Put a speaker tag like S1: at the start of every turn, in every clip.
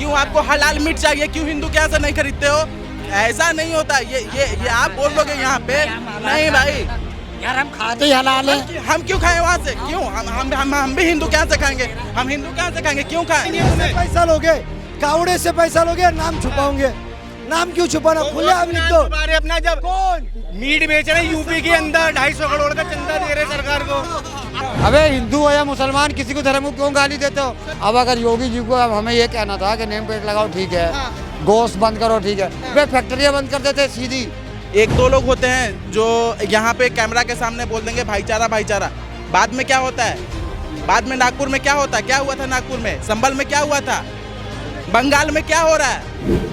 S1: क्यों आपको हलाल मीट चाहिए, क्यों हिंदू के यहाँ से नहीं खरीदते हो? ऐसा नहीं होता। ये आप बोल लोगे यहाँ पे? नहीं भाई,
S2: यार हम खाते ही हलाल है।
S1: हम क्यों खाएं वहाँ से? क्यों हम भी हिंदू कहाँ से खाएंगे? हम हिंदू कहाँ से खाएंगे? क्यों खाएं?
S3: पैसा लोगे, कावड़े से पैसा लोगे, नाम छुपाओगे। नाम क्यों छुपाना? खुले आप लिख दो।
S4: अपना जब
S3: कौन
S4: मीट बेच रहे यूपी के अंदर 250 करोड़ का चंदा दे रहे सरकार को।
S2: अबे हिंदू हो या मुसलमान, किसी को धर्म को क्यों गाली देते हो? अब अगर योगी जी को अब हमें ये कहना था कि नेम प्लेट लगाओ ठीक है, गोश्त बंद करो ठीक है, वे फैक्ट्रियाँ बंद कर देते सीधी।
S1: एक दो लोग होते हैं जो यहाँ पे कैमरा के सामने बोल देंगे भाईचारा भाईचारा। बाद में क्या होता है? बाद में नागपुर में क्या होता है? क्या हुआ था नागपुर में? संभल में क्या हुआ था? बंगाल में क्या हो रहा है?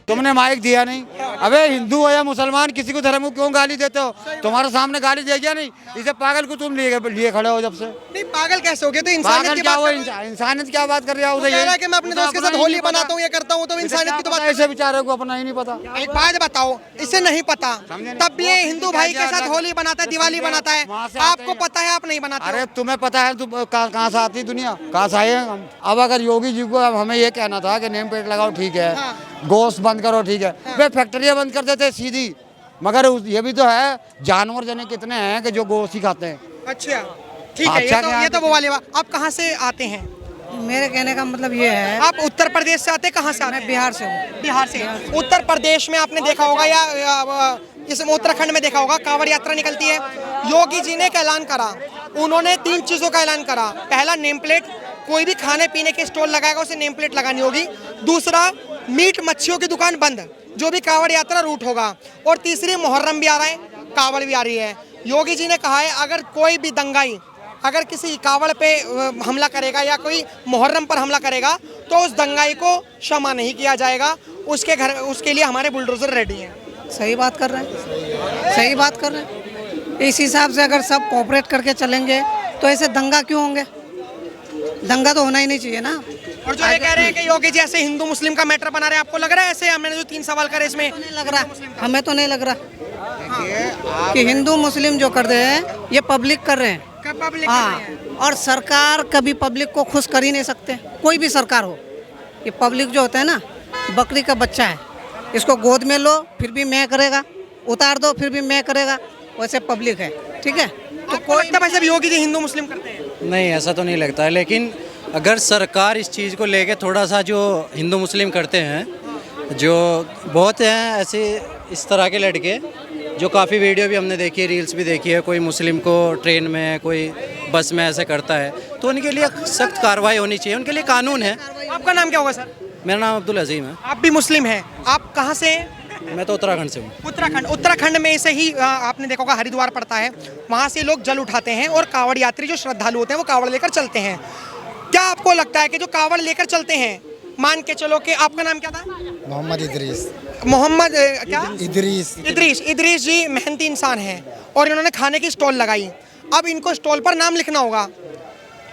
S2: तुमने माइक दिया नहीं। अबे हिंदू हो या मुसलमान, किसी को धर्म को क्यों गाली देते हो? तुम्हारे सामने गाली दे गया नहीं, इसे पागल को तुम लिए खड़े हो जब से।
S4: नहीं पागल कैसे हो गए? तो
S2: पागल क्या हो? इंसानियत क्या बात कर रहे हो?
S4: कि मैं अपने दोस्त के साथ होली बनाता हूँ, ये करता हूँ, तो इंसानियत की तो बात।
S2: ऐसे बेचारे को अपना ही नहीं पता।
S4: एक बात बताओ, इसे नहीं पता तब भी ये हिंदू भाई के साथ होली बनाता है, दिवाली बनाता है, आपको पता है, आप नहीं बनाते।
S2: अरे तुम्हें पता है तुम कहाँ से आती दुनिया, कहाँ से आए हैं हम? अब अगर योगी जी को अब हमें ये कहना था कि नेम प्लेट लगाओ ठीक है, गोश्त बंद करो ठीक है, वे फैक्ट्रियाँ बंद कर देते सीधी। मगर ये भी तो है, जानवर जने कितने हैं कि जो गोश्त ही खाते हैं।
S4: अच्छा ठीक है, ये तो वो वाली बात। आप कहाँ से आते हैं?
S5: मेरे कहने का मतलब ये है,
S4: आप उत्तर प्रदेश से आते हैं? कहाँ से आते हैं?
S5: मैं बिहार से हूँ।
S4: बिहार से। उत्तर प्रदेश में आपने देखा होगा या इसमें उत्तराखंड में देखा होगा, कांवड़ यात्रा निकलती है। योगी जी ने एक ऐलान करा, उन्होंने 3 चीजों का ऐलान करा। पहला, नेम प्लेट, कोई भी खाने पीने के स्टॉल लगाएगा उसे नेम प्लेट लगानी होगी। दूसरा, मीट मच्छियों की दुकान बंद, जो भी कांवड़ यात्रा रूट होगा। और तीसरी, मुहर्रम भी आ रहा है, कांवड़ भी आ रही है। योगी जी ने कहा है अगर कोई भी दंगाई अगर किसी कांवड़ पे हमला करेगा या कोई मुहर्रम पर हमला करेगा तो उस दंगाई को क्षमा नहीं किया जाएगा। उसके लिए हमारे बुलडोजर रेडी हैं।
S5: सही बात कर रहे हैं, सही बात कर रहे हैं। इस हिसाब से अगर सब कोऑपरेट करके चलेंगे तो ऐसे दंगा क्यों होंगे? दंगा तो होना ही नहीं चाहिए ना।
S4: और जो ये कह रहे हैं कि योगी जी ऐसे हिंदू मुस्लिम का मैटर बना रहे हैं, आपको लग रहा है ऐसे? मैंने जो 3 सवाल करे इसमें
S5: नहीं लग रहा, हमें तो नहीं लग रहा कि हिंदू मुस्लिम जो कर रहे हैं ये पब्लिक कर रहे हैं। हाँ, और सरकार कभी पब्लिक को खुश कर ही नहीं सकते, कोई भी सरकार हो। ये पब्लिक जो होता है ना, बकरी का बच्चा है, इसको गोद में लो फिर भी मैं करेगा, उतार दो फिर भी मैं करेगा, वैसे पब्लिक है। ठीक है,
S4: तो कोई तब योगी जी हिंदू मुस्लिम करते हैं?
S6: नहीं, ऐसा तो नहीं लगता है। लेकिन अगर सरकार इस चीज़ को लेके थोड़ा सा, जो हिंदू मुस्लिम करते हैं, जो बहुत हैं ऐसे इस तरह के लड़के, जो काफ़ी वीडियो भी हमने देखी है, रील्स भी देखी है, कोई मुस्लिम को ट्रेन में, कोई बस में ऐसे करता है, तो उनके लिए सख्त कार्रवाई होनी चाहिए, उनके लिए कानून है।
S4: आपका नाम क्या होगा सर?
S6: मेरा नाम अब्दुल अजीम है।
S4: आप भी मुस्लिम हैं? आप कहाँ से हैं?
S6: मैं तो उत्तराखंड से हूँ।
S4: उत्तराखंड में ऐसे ही आपने देखा होगा हरिद्वार पड़ता है, वहाँ से लोग जल उठाते हैं और कांवड़ यात्री जो श्रद्धालु होते हैं वो कांवड़ लेकर चलते हैं। क्या आपको लगता है कि जो कांवड़ लेकर चलते हैं, मान के चलो कि आपका नाम क्या था?
S3: मोहम्मद इदरीस।
S4: मोहम्मद क्या?
S3: इदरीस
S4: जी मेहनती इंसान हैं और इन्होंने खाने की स्टॉल लगाई। अब इनको स्टॉल पर नाम लिखना होगा।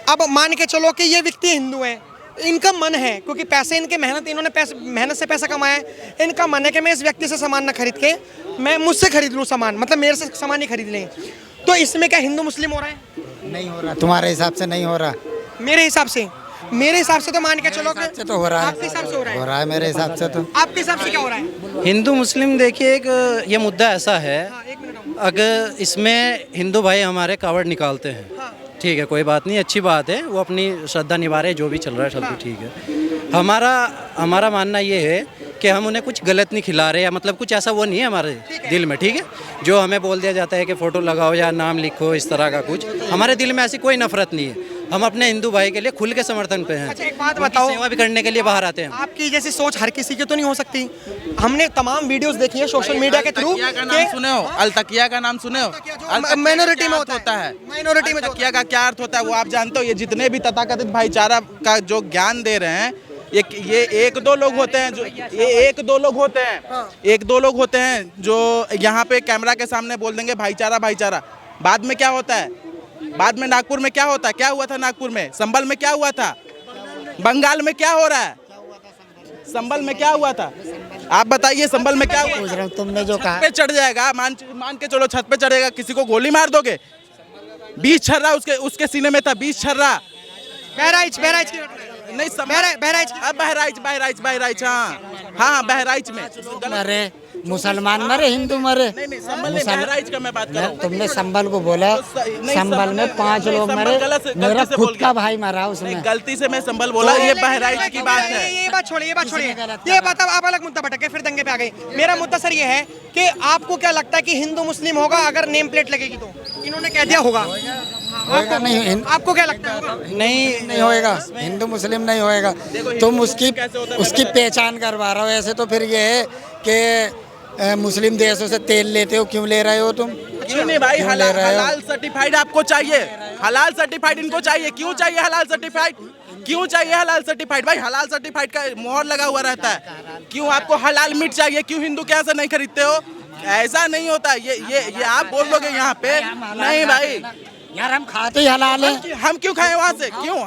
S4: अब मान के चलो कि ये व्यक्ति हिंदू हैं, इनका मन है, क्योंकि पैसे इनके इन्होंने मेहनत से पैसा कमाया है, इनका मन है कि मैं इस व्यक्ति से सामान ना खरीद के मैं मुझसे खरीद लूँ सामान, मतलब मेरे से सामान ही खरीद लें। तो इसमें क्या हिंदू मुस्लिम हो रहा है?
S3: नहीं हो रहा, तुम्हारे हिसाब से नहीं हो रहा।
S4: मेरे हिसाब से तो मान के चलो कि
S3: तो हो रहा है।
S4: आपके हिसाब से हो रहा है?
S3: मेरे हिसाब से तो।
S4: आपके हिसाब से क्या हो रहा है?
S6: हिंदू मुस्लिम देखिए, एक ये मुद्दा ऐसा है,
S4: एक मिनट।
S6: अगर इसमें हिंदू भाई हमारे कावड़ निकालते हैं, ठीक है, कोई बात नहीं, अच्छी बात है, वो अपनी श्रद्धा निभा रहे, जो भी चल रहा है सब ठीक है। हमारा मानना ये है कि हम उन्हें कुछ गलत नहीं खिला रहे, या मतलब कुछ ऐसा वो नहीं है हमारे दिल में, ठीक है। जो हमें बोल दिया जाता है कि फ़ोटो लगाओ या नाम लिखो, इस तरह का कुछ हमारे दिल में ऐसी कोई नफरत नहीं है। हम अपने हिंदू भाई के लिए खुल के समर्थन पे हैं।
S4: अच्छा, एक बात बताओ,
S6: सेवा भी करने के लिए बाहर आते हैं।
S4: आपकी जैसी सोच हर किसी की तो नहीं हो सकती। हमने तमाम वीडियोस देखी है सोशल मीडिया के थ्रू।
S1: सुने हो अलतकिया का नाम? सुने हो?
S4: माइनॉरिटी में
S1: होता है,
S4: माइनॉरिटी में
S1: अलतकिया का क्या अर्थ होता है वो आप जानते हो? ये जितने भी तथाकथित भाईचारा का जो ज्ञान दे रहे हैं, ये एक दो लोग होते हैं जो एक दो लोग होते हैं जो यहाँ पे कैमरा के सामने बोल देंगे भाईचारा भाईचारा। बाद में क्या होता है? बाद में नागपुर में क्या होता है? क्या हुआ था नागपुर में? संभल में क्या हुआ था? बंगाल में क्या हो रहा है? संभल में क्या हुआ था? आप बताइए, संभल में क्या हुआ?
S3: तुमने जो कहा,
S1: छत पे चढ़ जाएगा, मान के चलो छत पे चढ़ेगा, किसी को गोली मार दोगे? 20 छर्रा उसके सीने में था, 20 छर्रा।
S4: बहराइच बहराइच की घटना है।
S1: नहीं
S4: बहराइच
S1: बहराइच हाँ बहराइच में
S2: मरे मुसलमान मरे हिंदू मरे
S1: नहीं संभल नहीं बहराइच का मैं बात कर रहा हूँ।
S2: तुमने संभल को बोला
S1: नहीं,
S2: संभल में 5 लोग
S1: संभल
S2: मरे
S1: गलत से
S2: मेरा
S1: बोल
S2: खुद
S1: गया।
S2: का भाई मरा उसमें
S1: गलती से मैं संभल बोला ये बहराइच की बात है।
S4: ये बात छोड़िए ये बात अब आप अलग मुद्दा भटके फिर दंगे पे आ गए। मेरा मुद्दा सर ये है कि आपको क्या लगता है कि हिंदू मुस्लिम होगा अगर नेम प्लेट लगेगी तो? इन्होंने कह दिया होगा।
S2: नहीं
S4: आपको क्या लगता है होगा?
S2: नहीं होएगा हिंदू मुस्लिम नहीं होएगा। तुम उसकी पहचान करवा रहे हो। ऐसे तो फिर ये है कि मुस्लिम देशों से तेल लेते हो, क्यों ले रहे हो तुम?
S1: क्यों नहीं भाई हलाल सर्टिफाइड आपको चाहिए। हलाल सर्टिफाइड इनको चाहिए। क्यों चाहिए हलाल सर्टिफाइड? क्यों चाहिए हलाल सर्टिफाइड? भाई हलाल सर्टिफाइड का मोहर लगा हुआ रहता है। क्यों आपको हलाल मीट चाहिए? क्यों हिंदू क्या से नहीं खरीदते हो? ऐसा नहीं होता। ये आप बोल दोगे यहाँ पे। नहीं भाई
S2: यार हम खाते ही हलाल है।
S1: हम क्यों खाएं वहाँ से? क्यों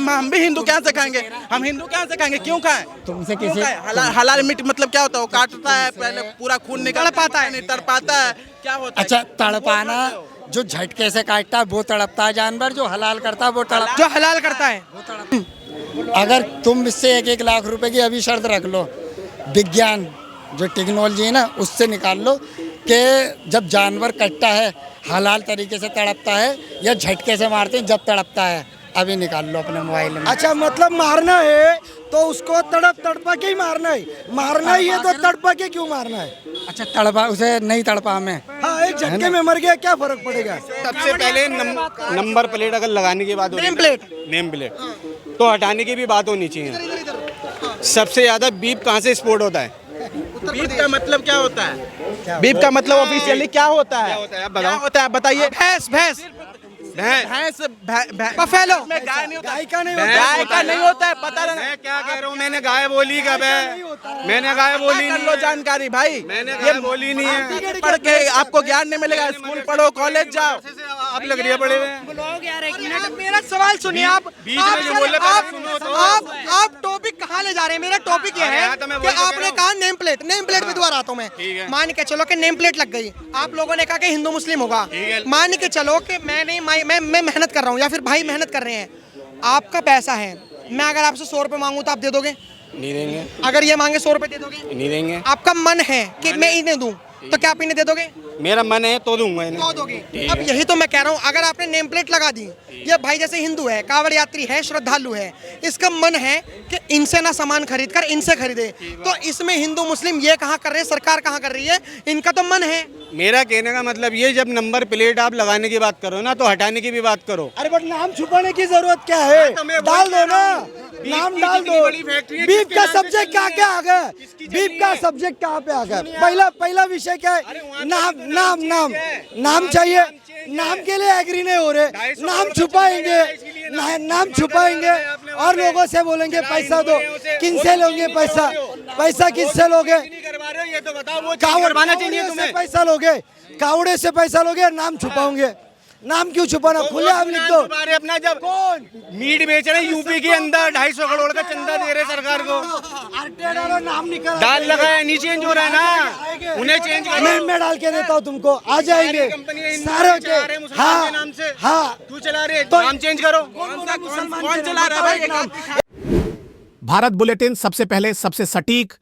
S1: हम भी हिंदू क्या से खाएंगे? हम हिंदू क्या से खाएंगे? क्यों खाएं?
S2: तुमसे
S1: क्यों
S2: किसी
S1: खाएं? हलाल मीट मतलब क्या होता है? वो काटता है पहले पूरा खून निकल पाता है नहीं तड़पाता है क्या होता है?
S2: अच्छा तड़पाना जो झटके से काटता है वो तड़पता है जानवर, जो हलाल करता है वो तड़प।
S4: जो हलाल करता है
S2: अगर तुम इससे 1-1 लाख रुपए की अभी शर्त रख लो, विज्ञान जो टेक्नोलॉजी है ना उससे निकाल लो कि जब जानवर कटता है हलाल तरीके से तड़पता है या झटके से मारते हैं जब तड़पता है। अभी निकाल लो अपने मोबाइल में।
S3: अच्छा मतलब मारना है तो उसको तड़पा के ही मारना है। मारना ही है तो तड़पा के क्यों मारना है?
S2: अच्छा तड़पा उसे नहीं तड़पा हमें।
S3: हाँ एक झटके में मर गया क्या फर्क पड़ेगा?
S7: सबसे पहले नंबर प्लेट अगर लगाने की बात होती है, नेम प्लेट तो हटाने की भी बात होनी चाहिए। सबसे ज्यादा बीप कहाँ से स्पोर्ट होता है?
S1: बीफ का मतलब क्या होता है? बीफ का मतलब ऑफिशियली क्या होता है? क्या होता है बताइए?
S4: भैंस भैंस
S1: भैंस
S4: बफेलो
S1: में गाय नहीं होता।
S3: गाय का नहीं होता।
S1: गाय का नहीं होता है पता नहीं।
S7: मैं क्या कह रहा हूँ? मैंने गाय बोली कब है? मैंने गाय बोली
S1: कर
S7: नहीं
S1: लो
S7: है।
S1: जानकारी भाई।
S7: मैंने
S1: ये
S7: गाय बोली नहीं है।
S1: पढ़ के आपको ज्ञान नहीं मिलेगा। स्कूल पढ़ो कॉलेज जाओ।
S7: आप लग रही है बड़े हुए।
S4: आप मेरा सवाल सुनिए। आप
S7: बीच में जो बोले पहले सुनो तो।
S4: आप टॉपिक कहाँ ले जा रहे हैं? मेरा टॉपिक ये है
S7: यहाँ तो मैं
S4: कि
S7: वही तो कह
S4: आपने
S7: रहा हूँ।
S4: कहा नेम प्लेट पे दोबारा आता हूँ मैं।
S7: ठीक है।
S4: मान के चलो कि नेम प्लेट लग गई। आप लोगों ने कहा कि हिंदू मुस्लिम होगा।
S7: ठीक है।
S4: मान के चलो कि मैं मेहनत कर रहा हूँ या फिर भाई मेहनत कर रहे हैं। आपका पैसा है, मैं अगर आपसे 100 रुपए मांगू तो आप दे दोगे?
S7: नहीं देंगे।
S4: अगर ये मांगे 100 रुपए दे दोगे?
S7: नहीं देंगे।
S4: आपका मन है कि मैं इन्हें दूं तो क्या आप इन्हें दे दोगे?
S7: मेरा मन है तो दूंगा इन्हें।
S4: तो दोगे। अब यही तो मैं कह रहा हूँ, अगर आपने नेम प्लेट लगा दी, ये भाई जैसे हिंदू है, कावड़ यात्री है, श्रद्धालु है, इसका मन है कि इनसे ना सामान खरीद कर इनसे खरीदे, तो इसमें हिंदू मुस्लिम ये कहाँ कर रहे हैं? सरकार कहाँ कर रही है? इनका तो मन है।
S7: मेरा कहने का मतलब ये, जब नंबर प्लेट आप लगाने की बात करो ना तो हटाने की भी बात करो।
S3: अरे बट नाम छुपाने की जरूरत क्या है?
S7: तो मैं
S3: डाल
S7: वही
S3: दो
S7: कह
S3: ना,
S7: रहा हूँ।
S3: नाम
S7: बीफ
S3: डाल
S7: की जितनी
S3: दो।
S7: बड़ी फैक्ट्री है,
S3: बीफ
S7: किसके
S3: का
S7: नाम
S3: सब्जेक्ट
S7: चल
S3: क्या
S7: रही है?
S3: क्या आ गया?
S7: किसकी
S3: बीफ
S7: चल
S3: का
S7: रही है?
S3: सब्जेक्ट कहाँ पे आ गया?
S7: सुनिए।
S3: पहला विषय क्या
S7: अरे
S3: है?
S7: वहाँ पे
S3: नाम
S7: तो
S3: नाम
S7: नाम
S3: नाम
S7: चेंज है।
S3: नाम चाहिए।
S7: चेंज है।
S3: नाम के लिए एग्री नहीं हो रहे।
S7: 250
S3: नाम
S7: करोड़
S3: छुपाएंगे,
S7: बच्चे इसलिए
S3: नाम छुपाएंगे
S7: आपने वहाँ
S3: और
S7: पे
S3: लोगों से बोलेंगे
S7: चला
S3: पैसा
S7: हिंदू
S3: दो।
S7: है उसे,
S3: किनसे
S7: वो
S3: लोगे
S7: नहीं
S3: पैसा?
S7: करवा रहे हो।
S3: पैसा किससे लोगे?
S7: नहीं करवा रहे हो, ये तो बताओ। वो
S3: कावड़
S7: करवाना चाहिए
S3: कावड़े से
S7: तुम्हें।
S3: पैसा लोगे, कावड़े से पैसा लोगे, नाम छुपाओगे। नाम क्यों छुपाना? खुले आप लिख दो।
S7: अपना जब
S3: कौन
S7: मीट बेच रहे हैं यूपी के अंदर 250 करोड़ का चंदा दे रहे हैं सरकार को।
S3: नाम निकल
S7: डाल लगा है, नहीं चेंज हो रहा है ना, उन्हें चेंज करो।
S3: मैं डाल के देता हूँ तुमको, आ जाएंगे सारे के। हाँ
S7: नाम से
S3: हाँ
S7: तू चला रहे,
S3: तो-
S7: नाम चेंज करो।
S1: कौन चला रहा है भाई?
S8: भारत बुलेटिन सबसे पहले सबसे सटीक